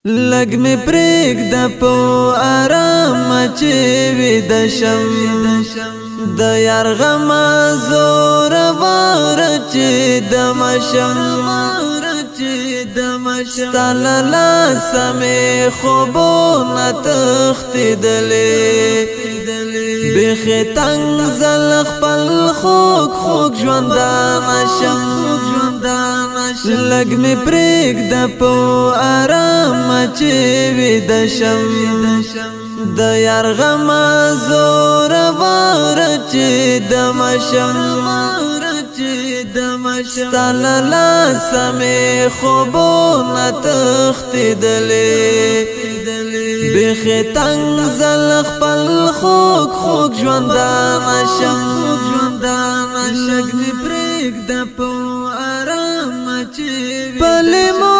لګ می پریک د په آرام چې وې د شم د یار غم زور وار چې د مشم ستالالا سمې خوبونه تښتېدلې بیخي تنګ زل خپل خوږ ژوندانه شم لګ می پرېږده په آرام چې ویده شم د یار غم زوروره چې دمه شم ستا له لاسه مې خوبونه تښتېدلې بیخي تنګ زل خپل خوږ ژوندانه شم لږ مې پرېږده په آرامه چې په لیمو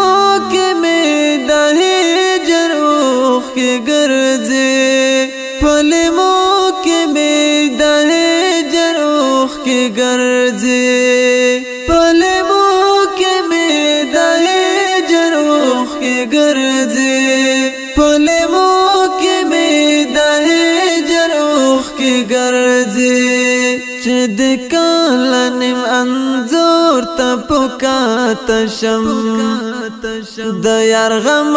کې مې د هجر اوښکې ګرځې په لیمو کې مې د هجر اوښکې ګرځې په لیمو کې مې د هجر اوښکې ګرځې په لیمو کې مې د هجر اوښکې ګرځې چې د کاله نیم انځور ته پکاته شم د یار غم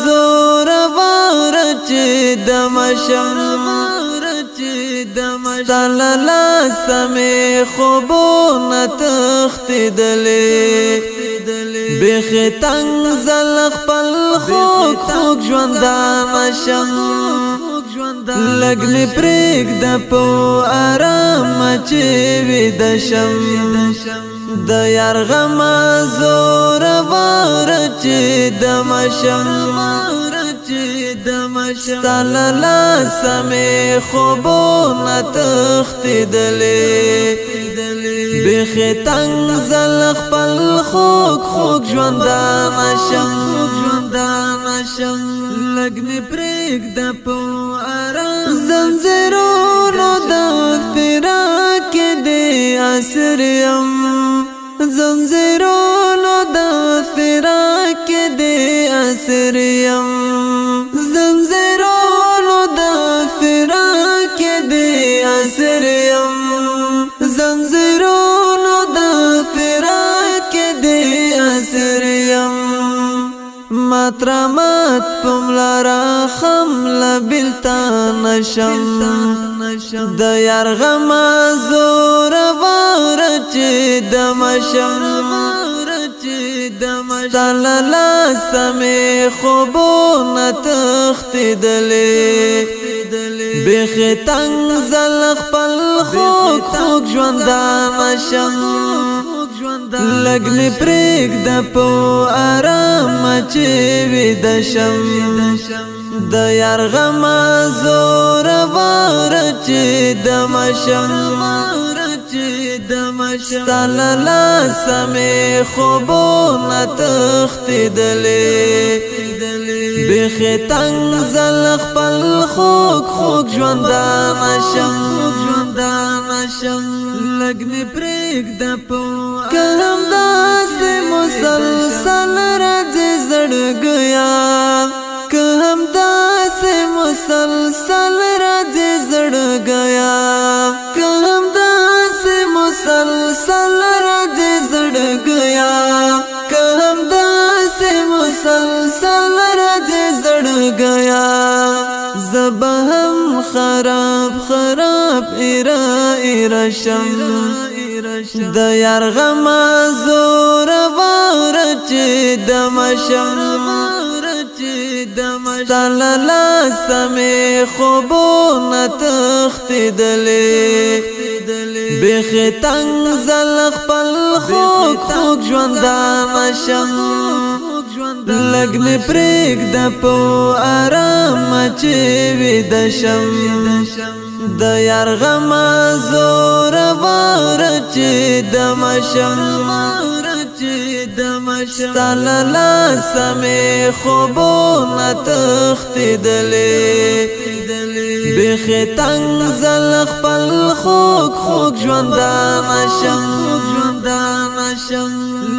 زوروره چې دمه شم ستا له لاسه مې خوبونه تښتېدلې بیخي تنګ زل خپل خوږ ژوندانه شم لږ مې پرېږده په آرامه چې ویده شم د یار غم زوروره چې دمه شم ستا له لاسه مې خوبونه تښتېدلې بیخي تنګ زل خپل خوږ ژوندانه شم لږ مې پرېږده په آرام زنځیرونو د فراق دې اسیر یم زنځیرونو د فراق دې اسیر یم زنځیرونو د فراق دې اسیر یم زنځیرونو د فراق دې اسیر یم مات پملارا خم لبلتا نشم د یار غم زوروره چې دمه شم ستا له لاسه مې خوبونه تښتېدلې بیخي تنګ زل خپل خوږ ژوندانه شم لږ مې پرېږده په آرامه چې ویده شم د یار غم زوروره چې دمه شم ستا له لاسه مې خوبونه تښتېدلې بیخي تنګ زل خپل خوږ ژوندانه شم لږ مې پرېږده په که همداسې مسلسل راځي زړګیا که همداسې مسلسل راځي زړګیا که همداسې مسلسل راځي زړګیا که همداسې مسلسل راځي زړګیا زه به هم خراب ایره شم د یار غم زوروره چې دمه شم ستا له لاسه مې خوبونه تښتېدلې بیخي تنګ زل خپل خوږ ژوندانه شم لږ مې پرېږده په آرامه چې ویده شم د یار غم زوروره چې دمه شم ستا له لاسه مې خوبونه تښتېدلې بیخي تنګ زل خپل خوږ ژوندانه شم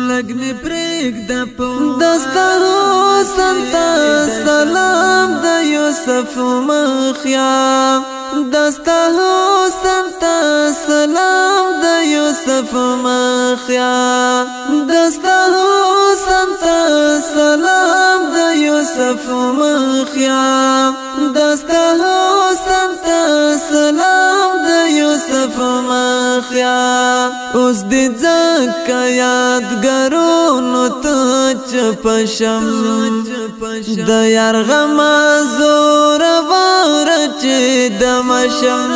لږ مې پرېږده په دستا حسن ته یوسف مخیا دستا حسن تا سلام د یوسف مخیا دستا حسن تا سلام د یوسف مخیا دستا حسن تا سلام د یوسف مخیا اوس دې ځکه یادګارونو ته چپشم د یار غم زورور چې دمشم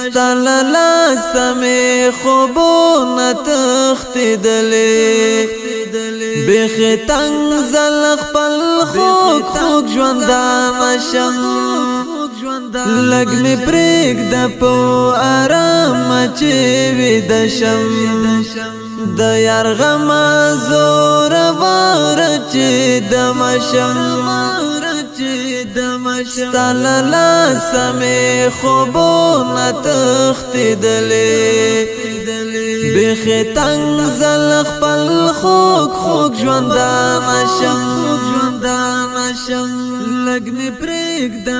ستاله سمې خوبونه تښتېدلې بیخي تنګ زل خپل خوږ ژوندانه شم لږ مې پرېږده په ارامه چې ویده شم د یار غم زورور چې دمشم ستا له لاسه مې خوبونه تښتېدلې بیخي تنګ زل خپل خوږ ژوندانه شم لږ مې پرېږده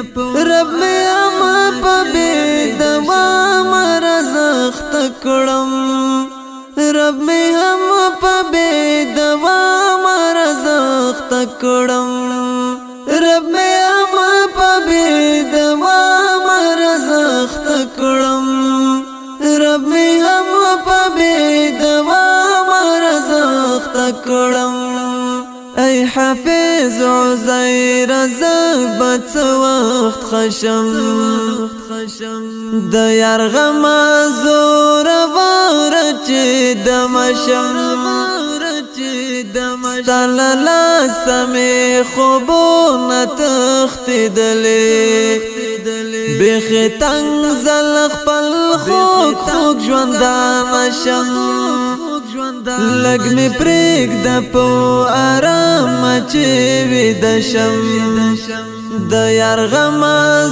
رب مې هم په بې دوامه رزخته کړم رب مې هم په بې دوامه رزخته کړم رب مې هم په بې دوامه رزخته کړم رب مې هم په بې دوامه رزخته کړم ای حافظ عزیر زه به څه وخت خشم د یار غم زورور چې دمشم ستا له لاسه مې خوبونه تښتېدلې بیخي تنګ زل خپل خوږ ژوندانه شم لږ مې پرېږده په ارامه چې ویده شم د یار غم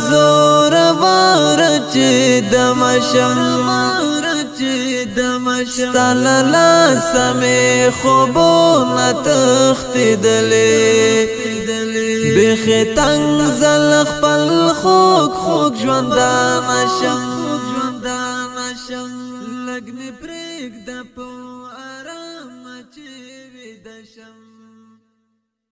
زورور چې دمشم ستا له لاسه مې خوبونه تښتېدلې بیخي تنګ زل خپل خوږ ژوندانه شم لږ مې پرېږده په ارامه چې ویده شم